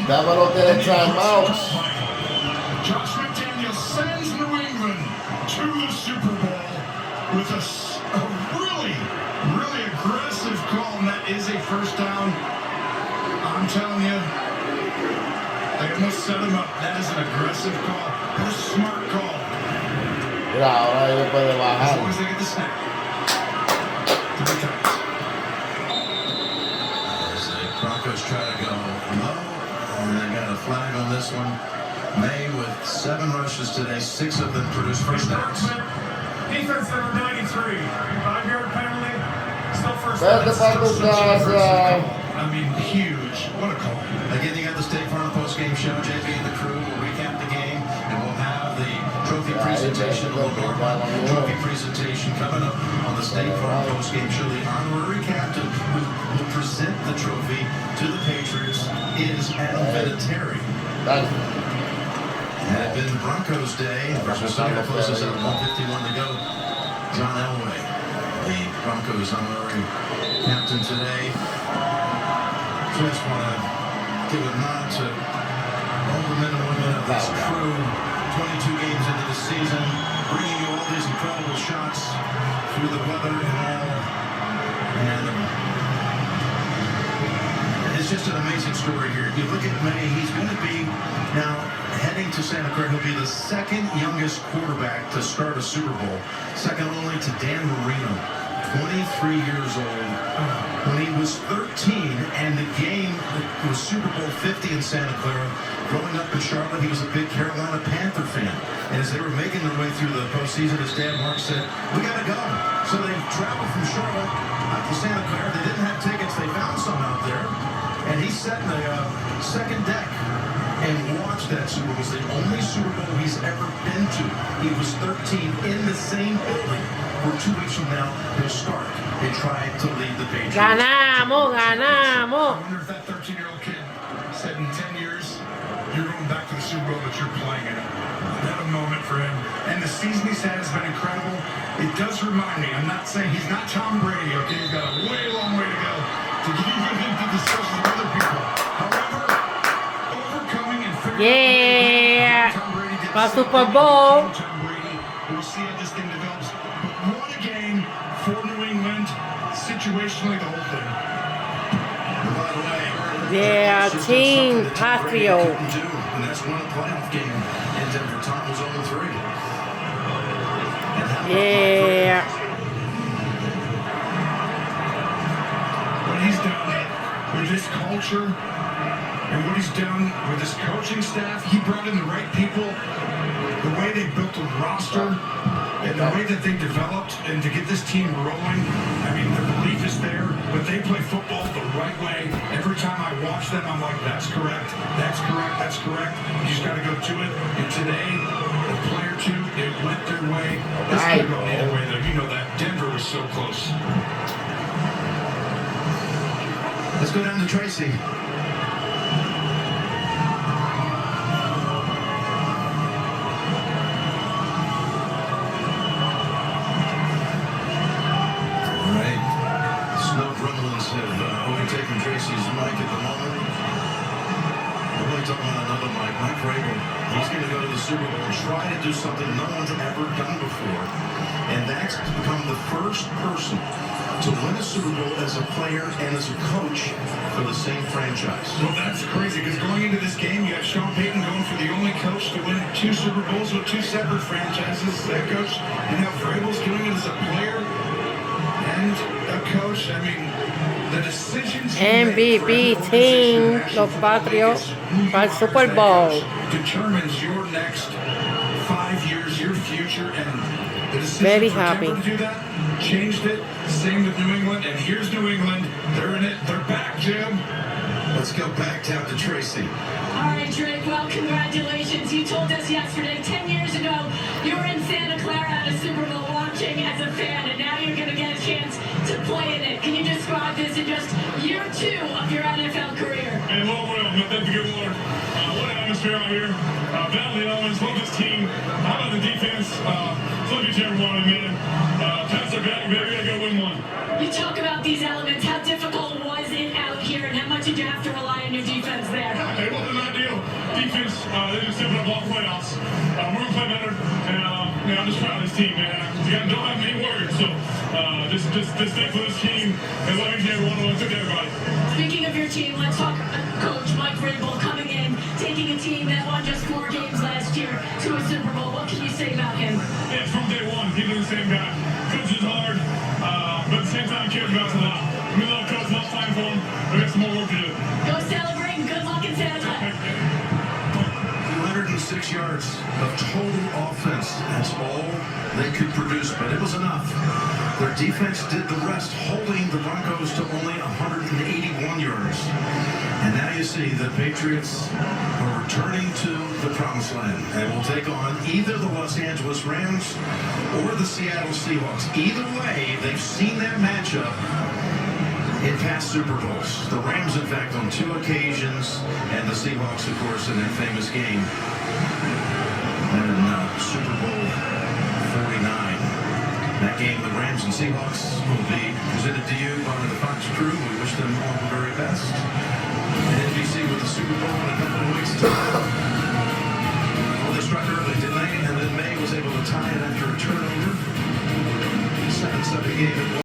Dámelo tiene timeouts. Josh McDaniels sends New England to the Super Bowl with a really, really aggressive call, and that is a first down. I'm telling you, they almost set him up. That is an aggressive call. That is a smart call. Mira, ahora ellos pueden bajar. As long as they get the snap. 3 times. As the Broncos try to go low, and they got a flag on this one. May with 7 rushes today, 6 of them produced first downs. Defense number 93, 5-yard penalty, still first down. I mean, huge. What a call. Again, you got the State Farm post-game show. JB and the crew will recap the game, and we'll have the trophy presentation, the trophy presentation coming up on the State Farm post-game show. The honorary captain who will present the trophy to the Patriots is Adam Vinatieri. Had been Broncos Day. Christmas Day closes out 1:51 to go. John Elway, the Broncos honorary captain today. Just want to give a nod to all the men and women of this crew. 22 games into the season, bringing you all these incredible shots through the weather and all. And it's just an amazing story here. You look at May, he's going to be now heading to Santa Clara. He'll be the 2nd youngest quarterback to start a Super Bowl, second only to Dan Marino, 23 years old. When he was 13, and the game was Super Bowl 50 in Santa Clara. Growing up in Charlotte, he was a big Carolina Panther fan. And as they were making their way through the postseason, his dad, Mark, said, "We got to go." So they traveled from Charlotte out to Santa Clara. They didn't have tickets. They found some out there. And he sat in the second deck and watched that Super Bowl. It was the only Super Bowl he's ever been to. He was 13 in the same building. For 2 weeks from now, he'll start and try to lead the Patriots. Ganamos. I wonder if that 13-year-old kid said in 10 years, you're going back to the Super Bowl, but you're playing in it. What a moment for him. And the season he's had has been incredible. It does remind me, I'm not saying he's not Tom Brady, okay? He's got a way long way to go to get even into discussions with other people. However, overcoming and figuring out Tom Brady did Pa Super Bowl. Tom Brady. We'll see how this thing develops. But won a game for New England, situationally the whole thing. By the way, Yeah, Team Patriot. And that's won a playoff game in Denver. Tom was 0-3. Yeah. What he's done with this culture and what he's done with his coaching staff, he brought in the right people, the way they built the roster, and the way that they developed, and to get this team rolling. I mean, the belief is there, but they play football the right way. Every time I watch them, I'm like, that's correct, that's correct, that's correct. You just got to go to it. And today, the player two, it went their way. This could go either way, though. You know that. Denver was so close. Let's go down to Tracy. Overtaking Tracy's mic at the moment. We're really talking about another mic, Mike Vrabel. He's going to go to the Super Bowl and try to do something no one's ever done before. And that's to become the first person to win a Super Bowl as a player and as a coach for the same franchise. Well, that's crazy, because going into this game, you have Sean Payton going for the only coach to win 2 Super Bowls with 2 separate franchises. That coach, and now Vrabel's doing it as a player and a coach. I mean, the decisions MVP team, los Patriots, para el Super Bowl. Determines your next 5 years, your future, and the decision Very for happy. Denver to do that changed it. Same with New England, and here's New England. They're in it. They're back, Jim. Let's go back down to Tracy. All right, Drake, well, congratulations. You told us yesterday, 10 years ago, you were in Santa Clara at a Super Bowl watching as a fan, and now you're going to get a chance to play in it. Can you describe this in just year 2 of your NFL career? Hey, well, that's a good one. What an atmosphere out here. Battle the elements, love this team. How about the defense? Look at everyone, man. Pass our back, baby. We gotta go win one. You talk about these elements. How difficult was it out here, and how much did you have to rely on your defense there? Hey, well, They're just stepping up all the playoffs. We're going to play better, and I'm just proud of this team, man. You don't have many words, so just thankful for this team and loving everyone who took everybody. Speaking of your team, let's talk Coach Mike Vrabel coming in, taking a team that won just 4 games last year to a Super Bowl. What can you say about him? Yeah, from day one, he's been the same guy. Coaches hard, but at the same time, cares about us a lot. We love Coach, love playing for him. We got some more work to do. Go celebrate and good luck in Santa Clara. 206 yards of total offense. That's all they could produce, but it was enough. Their defense did the rest, holding the Broncos to only 181 yards. And now you see the Patriots are returning to the promised land and will take on either the Los Angeles Rams or the Seattle Seahawks. Either way, they've seen that matchup in past Super Bowls. The Rams, in fact, on 2 occasions, and the Seahawks, of course, in that famous game in Super Bowl 49. That game, the Rams and Seahawks, will be presented to you by the Fox crew. We wish them all the very best. And NBC with the Super Bowl in a couple of weeks' time.